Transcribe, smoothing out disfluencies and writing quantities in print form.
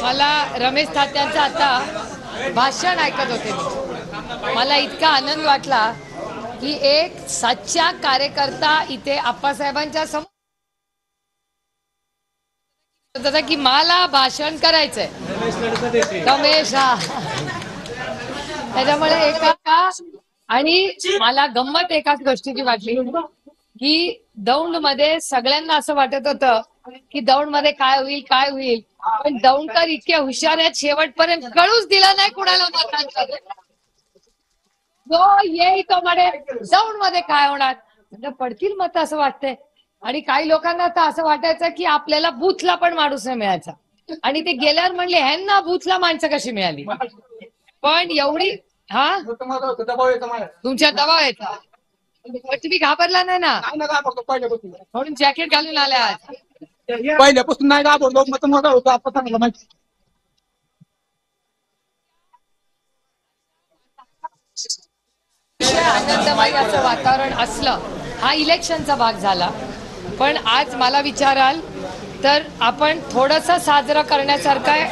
मला रमेश तात्यांचं आता भाषण ऐकत होते मी. मला इतका आनंद वाटला की एक सच्चा कार्यकर्ता इथे आप्पासाहेबांच्या समोर होता की मला भाषण करायचंय. रमेश त्याच्यामुळे एका आणि मला गंमत एकाच गोष्टीची वाटली की दौंड मध्ये सगळ्यांना असं वाटत होतं की दौंड मध्ये काय होईल, पण दौंडकर इतके हुशार आहेत, शेवटपर्यंत कळूच दिला नाही कुणाला मतांचं. जो येईल तो म्हणे दौंड मध्ये काय होणार, म्हणजे पडतील मत असं वाटतंय. आणि काही लोकांना तर असं वाटायचं की आपल्याला बूथला पण माणूस नाही मिळायचा, आणि ते गेल्यावर म्हणले ह्यांना बूथला माणसं कशी मिळाली. पण एवढी तुमच्या दबाव येतो, पण तुम्ही घाबरला नाही ना, म्हणून जॅकेट घालून आल्या आज. पहिल्यापासून नाही घाबरलो, मग माझा होतो आता चांगला माहिती. आनंदमय असं वातावरण असलं, हा इलेक्शनचा भाग झाला. पण आज मला विचाराल तर आपण थोडंसं साजरं करण्यासारखं